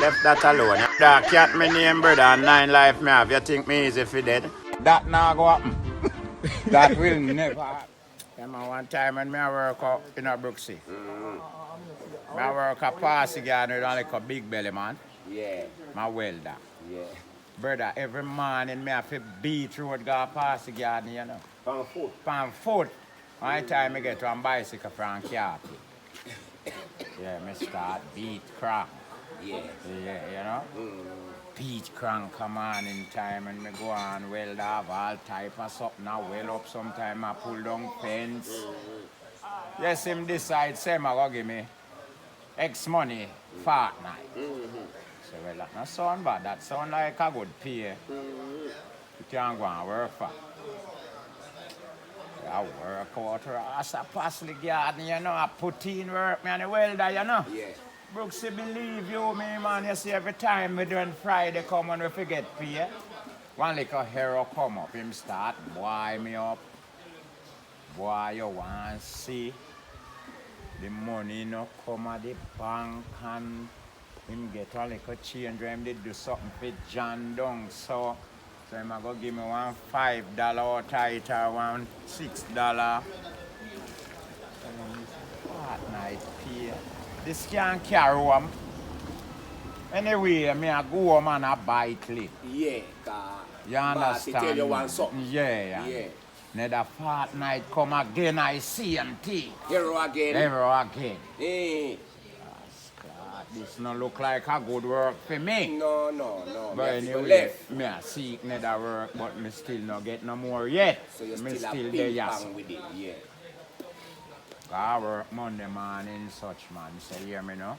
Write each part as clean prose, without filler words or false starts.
left that alone. That cat me name, brother, and 9 life me have. You think me easy for dead? That not go happen. That will never happen. Yeah, man, one time when I work out in a Brooksy, I work a passing yard with like a big belly, man. Yeah. My welder. Yeah. Brother, every morning me have to beat road go past the garden, you know. Pound foot. Pound foot. One time I get on bicycle from Carpi. Yeah, me start beat crank. Yeah. Yeah, you know. Beat crank come on in time and me go on weld off all type of something. I well up sometime I pull down fence. Yes, him decide say I go give me X money fortnight. So well, that not sound bad. That sound like a good pay. You can go and work for. I work out as a parsley garden, you know. I put in work, man, a welder, you know. Yeah. Brooksy, believe you me, man. You see, every time we doing Friday come and we forget pay, one little hero come up, him start boy me up. Boy, you want to see the money no come at the bank and him get a little change when him did do something for John Dung. So him a go give me one $5 or tight or one $6. Fortnight pay. This can't carry home. Anyway, me a go home and a buy clip. Yeah. You understand? Tell you one something. Yeah. Another fortnight come again, I see him thing. Hero again. Hey. This no look like a good work for me. No. But anyway, me a seek another work, but me still not get no more yet. So you me still still a there, ping yes. pong with it, yeah. I work Monday morning, such man. Say, hear me now?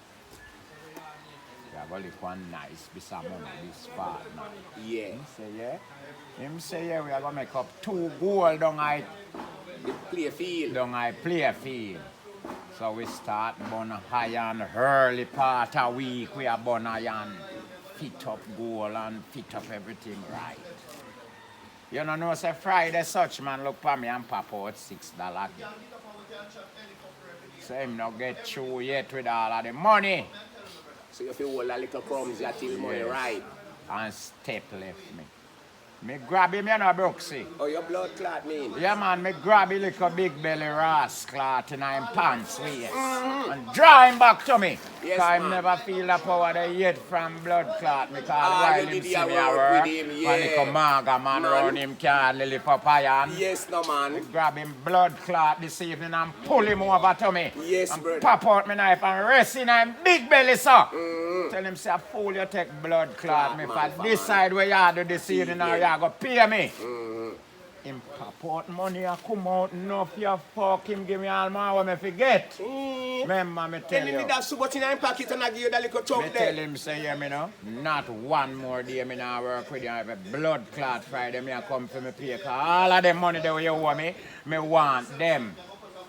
You have only one nice piece of money this part now. Yeah. Him say, yeah? Him say, yeah, we are going to make up 2 goals down I Play field. So we start burn iron early part of week. We are burn iron, fit up goal and fit up everything right. You know, say Friday such man look for me and pop out $6. So him not get through yet with all of the money. So you feel all a little crumbs till money right. And step left me. Me grab him, you know, Brooksy. Oh, your blood clot mean? Yeah, man, me grab him like a big belly rascal in him pants waist. And draw him back to me. Yes, Cause I man. never feel the power they yet from blood clot. Because while you him did see your me work work, with him, and yeah. like a maga man round him can lily papaya. Yes, no man. Grab him blood clot this evening and pull him over to me. Yes, and brother. pop out my knife and rest in him big belly, sir. Tell him, say, fool, you take blood clot me man, for this side where you do this evening or you go pay me. Him pop out money and come out enough you fuck him give me all my what me forget. Remember me tell Tell you. me that so much in your pocket and I give you that little chunk Me there. tell him say yeah me know. Not one more day me now work with you. I have a blood clot Friday me a come for me pay. Cause all of them money that you owe me want them.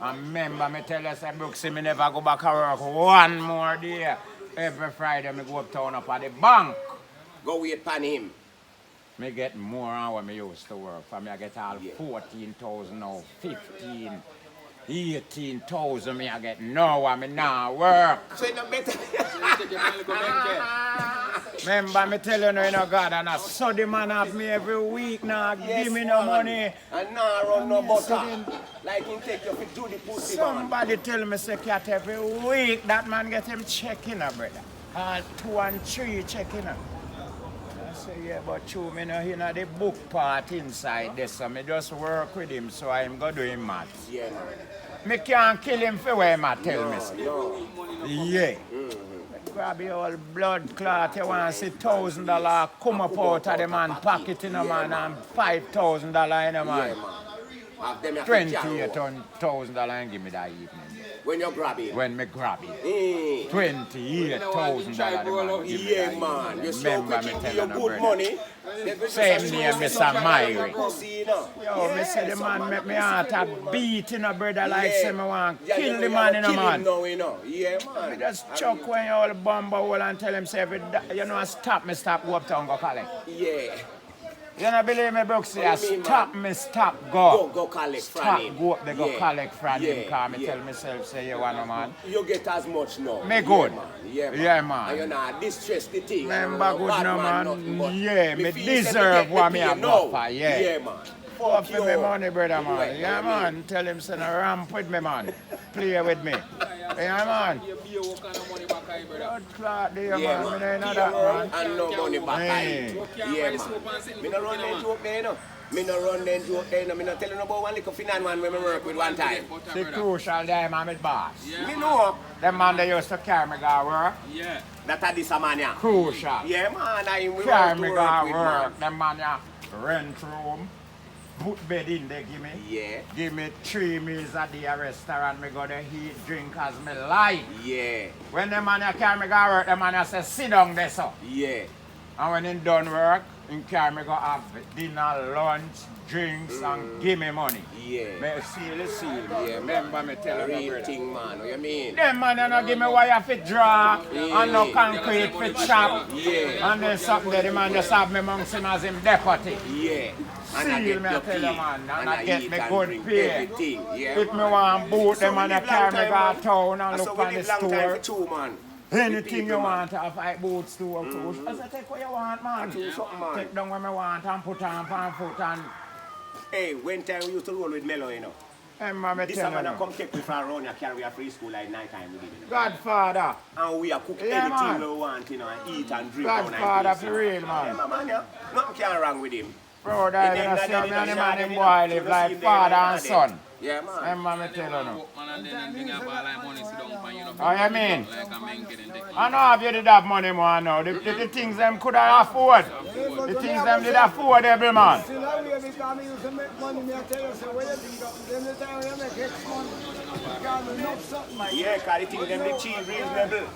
And remember me tell you say Brooksy me never go back to work one more day. Every Friday me go uptown up at the bank. Go wait upon him. Me get more than what me used to work for. Me I get all 14,000 now, 15, 18,000 me I get now and me now work. So you know better. Remember me tell you now, you know, God, and I saw the man have me every week now, give me no money. And now run no butter. Like him take you to do the pussy Somebody tell me say cat every week that man get him checking up, brother. All 2 and 3 checking up. I say, yeah, but true, me know he know the book part inside this, so me just work with him, so I'm going to do him maths. Yeah, man. Me can't kill him for where him a tell me. No. Yeah. Grab your old blood clot, you want to see $1,000 come up out of the man pocket in a man and $5,000 in a man. Yeah, man. Have them have to carry on. $28,000 and give me that evening. When you grab it. When me grab it. Mm. $28,000 Yeah, man. You slow Remember quick me give telling you you, good brother. money. Same name, Mr. Myrie. Yo, Me say the man make me heart a beat in a brother like say me want Yeah, kill you the know, man you in a kill man. him now, you know. Yeah, man. Me just chuck when you all bumble hole and tell him say, you know, stop go uptown go collect. Yeah. You don't believe me, Brooksy? What you mean, Stop man? me, stop, go. Go collect from Stop, him. go up there, go Yeah, collect from him. yeah, Cause me yeah. tell myself, say you want no man. You get as much now. Me good. Yeah, man. Yeah, man. And you not distress the thing. Remember good bad no man. nothing, but Yeah, me feel say deserve take what the me pay a now. go for, yeah. Yeah, man. Fuck Fuck for you. me money, brother, man. Right, Yeah, I man. mean. Tell him, send a ramp with me, man. Play with me. Yeah, man. Blood clot there, Yeah, man. Me man. know that, man. And no money back. Hey. Yeah, man. Me no run them joke there, no. Me no run them joke there, no. Me no tell you no about one little finance man when me work with one time. The crucial there, man, with boss. Me know. Them man, they used to carry me go work. Yeah. That a this a man, yeah. Crucial. Yeah, man. I we Carry want me to go work with, man. work. Them man, yeah, rent room. Put bed in there, give me. Yeah. Give me 3 meals a day at restaurant. Me go there eat, drink as me like. Yeah. When the man carry me go work, the man say sit down there, so. Yeah. And when he done work, he carry me go have dinner, lunch, drinks, and give me money. Yeah. Me seal. Yeah, Remember me tell you, real brother. thing, man. What you mean? Them man, you no give me wire fit draw, and no concrete fit chop. Yeah. And then something that the man just have me amongst him as him deputy. Yeah. And I Seal get me, I your tell you, pay. man, and And I get eat me and good drink pay. everything. Yeah. If me want boot, them man, you carry me go town and So look we on the live long time store. for two, man. Anything you want, I fight boots to a push. I say, take what you want, man. Do something, man. Take down what I want and put on pan foot and... Hey, one time we used to roll with Melo, you know. Hey, man, me This tell man you. come take me from around here, carry a free school like night time with him. You know. Godfather. And we are cook Yeah, anything man. we want, you know, and eat and drink. Godfather for real, man. Yeah, man, yeah. Nothing can wrong with him. Bro, that He even them see not me them and the in man the and shop, boy them live in like the father shop, and them. son. Yeah, Hey, man. man, me tell you no. Man, and then thing about like money sit down pan, you know. Oh, you mean? Like a man getting take I know if you did have money, man, now. The things them could have afford. The things them did afford, every man. Still I will because me used to make money, me I tell you, so what you think of them the time you make X money, because me not something like Yeah, because the thing them the cheap reasonable.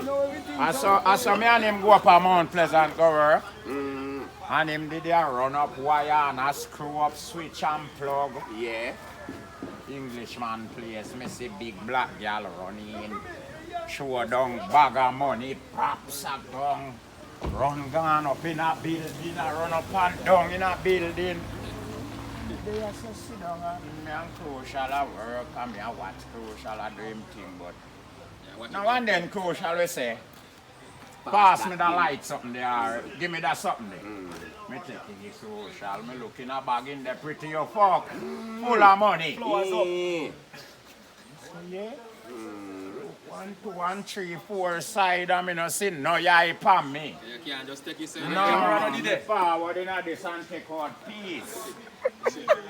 know everything. I saw me and him go up a Mount Pleasant go work. And him did a run up wire and a screw up switch and plug. Yeah. Englishman place, me see big black girl run in. Show down bag of money, props a down. Run gone up in a building, run up and down in a building. They are so sit down and me and Crucial a work and me a watch Crucial a do him thing, but now and then Crucial will say, pass me the light something there, give me that something there. Me take it Crucial, me look in a bag in there pretty you fuck, full of money. Yeah. Yeah. 1, 2, 1, 3, 4 side and me no see no eye pan me. You can't just take yourself. No, me forward in this and take out peace.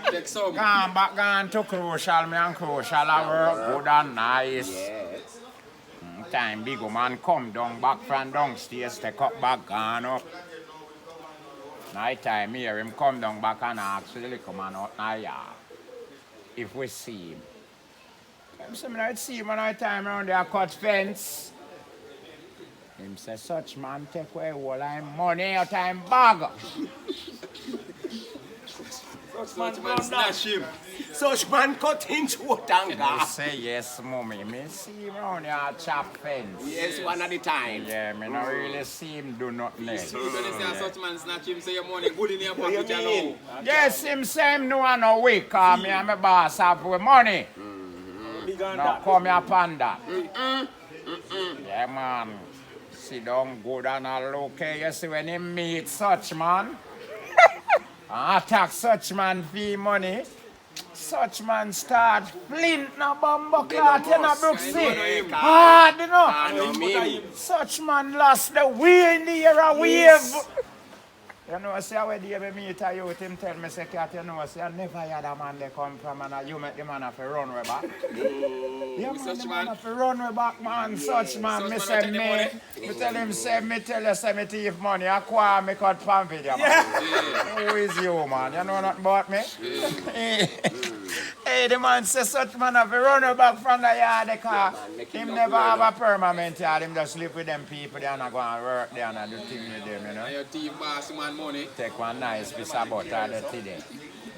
Take some. Gone back, gone to Crucial, me and Crucial a work good and nice. Yes. Time big man come down back from downstairs, take up back, gone up. Night time here, him come down back and ask the little man out in the yard if we see him. Him say, me not see him and night time around there cut fence. Him say, such man take away all him money out of him bag. Such man snatch him. Such man cut into a He tanga. say, yes, mommy, me see him around here chop fence. Yes, one at a time. Yeah, me not really see him do nothing else. So when you say such man snatch him, say your money good in your What you pocket, you mean? know. Yes, him say him no want no week, cause me and my boss have with money. Now come here upon that. Yeah, man. Sit down good and a look here. You see when he meet such man, and attack such man for money, such man start flint na bumbo clot in a Brooksy. Hard, you know. I know me. Such man lost the way in the air a wave. You know, see how they meet a youth, him tell me, say, Cat, you know, say, I never had a man they come from and you make the man have to run way back. Yeah, man, such the man. man have to run way back, man. Such man, Such me man say, take the me, money. me tell him, say, me tell you, say, me thief money, I call me cut pan video, man. Who is you, man? You know nothing about me? Hey, the man say, such man have to run way back from the yard, because make him him not never do have that. a permanent yard, him just live with them people, they are not going to work, they are not do things with them, you know. And your team boss man money. Take one nice piece of butter there today.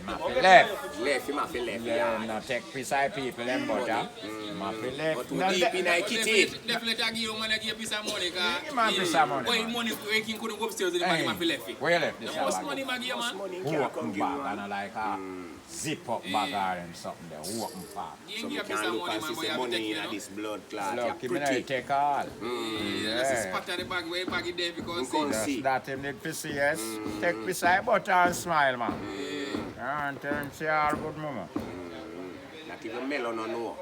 Left. Left, him have to left, Yeah, yeah. no take beside people them butter. My left. But No, too deep in a kitty. Definitely I give you man, I give you a piece of money. Give him a piece of money, Why man. money King couldn't go upstairs and the money man left it. Where you left this The most bag? money man give man. Money Open can't come give bag you and one. like a zip up bag or them something there. Open bag. You So ain't we give a piece can't of look money and man, see but you the have to money take in it. this blood clot. Look, You're him pretty. take all. That's the spot of the bag where bag it there because Come Just see. that him did piss yes. Take beside butter and smile, man. And tell him say all good mama. Not even Melo no know.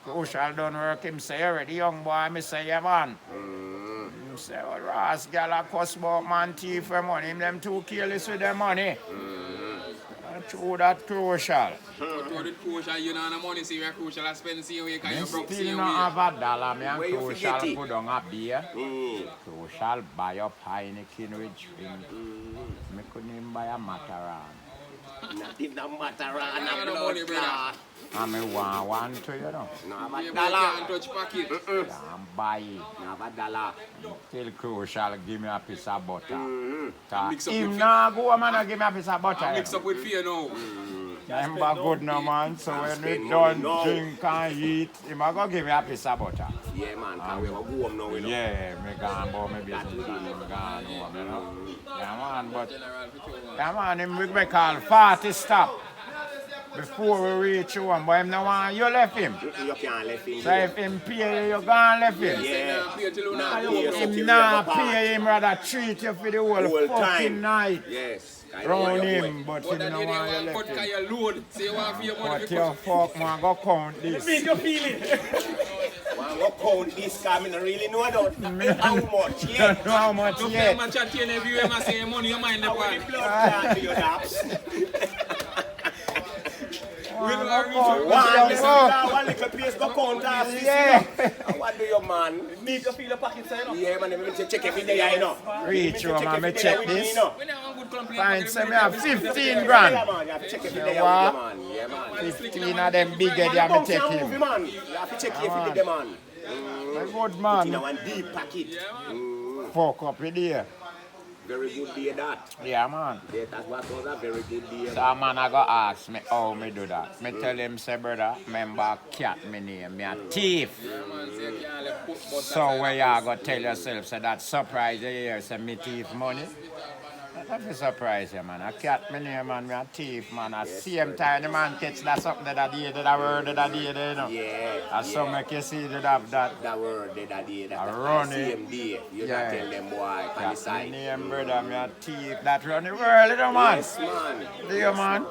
Crucial done work him say already, young boy, me say yeah man. Him say, well, Ross, girl a cuss about man thief for money. Him them too careless with their money. True that crucial. but to the crucial, you know, the money see where crucial I spend see where Me you broke see still where. not have a dollar. Me and Where you Crucial forget it? put on a beer. Crucial buy up Heineken with drink. Me couldn't even buy a Mataran. Not even a matter I on have a no blood money, brother. clot. And me want one to you know. No have You a can't dollar. touch pocket. And buy it. No have a dollar. Till Crucial give me a piece of butter. Mix up Him with nah go man and give me a piece of butter. Mix up with fear now. Him back good no man. So when spend we money done now. drink and eat, him a go give me a piece of butter. Yeah, man, can we have a go home now, you know? Yeah, me gone about my business and him gone home, you know. Yeah man, but yeah man, him we make all 40 stop before we reach home, but him no want you left him. You can't let him So if him pay you, you gone left him. Yeah. Pay till you Nah, now. pay you. Him nah pay him, rather treat you for the whole Whole fucking time. night. Yes. I Round know you're him, but But him that no day they want you want left cut him. cause you load. Say you want for your money. But to your cut. fuck man, go count this. Well, what count this time? I don't really know how much Don't yet. know how much Look yet. man chat tell if you ever say your money, your mind the How one. many blood clot do you have? One little place go count off this, Yeah. you know. What do you, man? Need to feel the pocket side up. Yeah, man, let me check every day, you know. Reach you, man, me check this. When I want good complaint, Fine, say me have 15 Yeah, grand. man, you have to check every day, what? man. Yeah, man. 15 of them big head, Man, me bounce take and move, him. man. You have to check every day, man. A good In man. one deep packet. Fuck up with there. Very good day, that. Yeah, man. Yeah, that was a very good day. So a man I go ask me how me do that. Me tell him say brother, remember cat me name, me a thief. So where you go tell yourself say that surprise you hear say me thief money? That be surprise you man. A cat me name man, me a thief man. At same time the man catch that something that I did, that I word that I did, you know. Yeah. And so make you see that have that. That word that day, that I the run it. same day. You Yeah. not tell them boy, on the Cat me side. name brother, me a thief that run the world, you know man. Yes, man. Do you man?